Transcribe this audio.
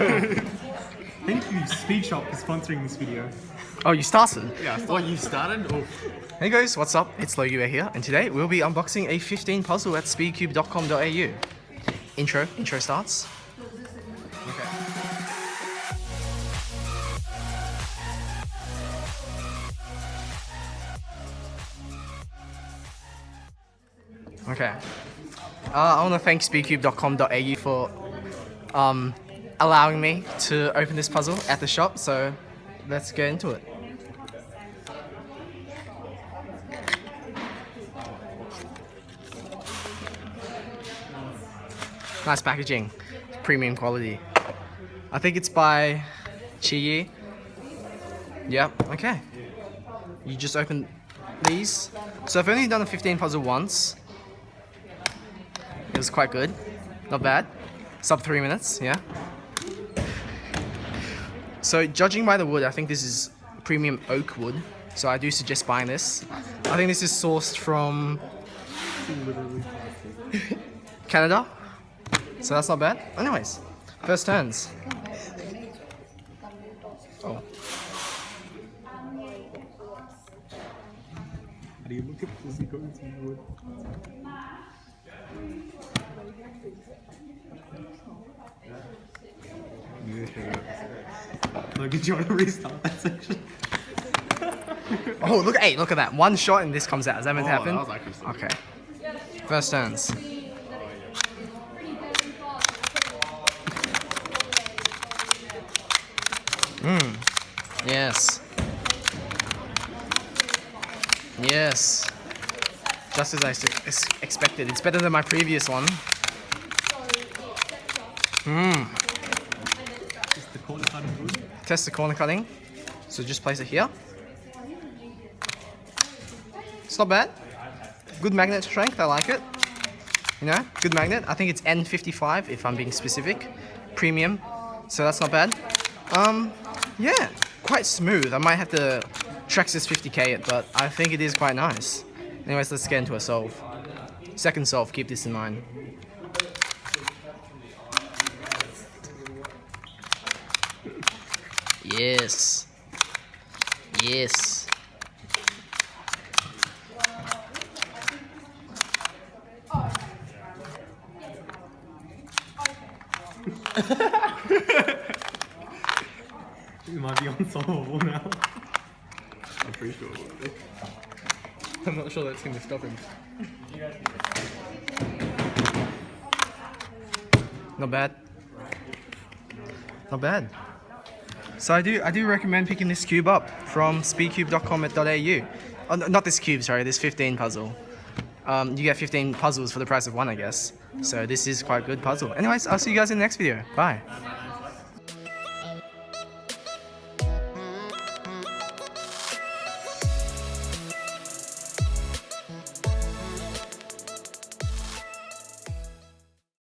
Thank you, Speed Shop, for sponsoring this video. Oh, you started? Yeah, I thought you started. Oh. Hey guys, what's up? It's Logie here, and today we'll be unboxing a 15 puzzle at speedcube.com.au. Intro starts. Okay. I want to thank speedcube.com.au for allowing me to open this puzzle at the shop, so let's get into it. Nice packaging, premium quality. I think it's by Qiyi. Yep, okay. You just open these. So I've only done a 15 puzzle once. It was quite good, not bad. Sub 3 minutes, yeah. So judging by the wood, I think this is premium oak wood. So I do suggest buying this. I think this is sourced from Canada. So that's not bad. Anyways, first turns. Oh. How do you look at this? He goes in wood. Look, do you want to restart that section? Oh, look at that. One shot and this comes out. Is that meant to happen? That was actually Okay. First turns. Yes. Yes. Just as I expected. It's better than my previous one. Just the corner cutting wood. Test the corner cutting. So just place it here. It's not bad. Good magnet strength, I like it. You know, good magnet. I think it's N55 if I'm being specific. Premium. So that's not bad. Yeah, quite smooth. I might have to Traxxas 50k it, but I think it is quite nice. Anyways, let's get into a solve. Second solve, keep this in mind. Yes. Yes. It might be unsolvable now. I'm pretty sure. I'm not sure that's going to stop him. Not bad. Not bad. So I do recommend picking this cube up from speedcube.com.au. Oh, not this cube, sorry, this 15 puzzle. You get 15 puzzles for the price of one, I guess. So this is quite a good puzzle. Anyways, I'll see you guys in the next video. Bye.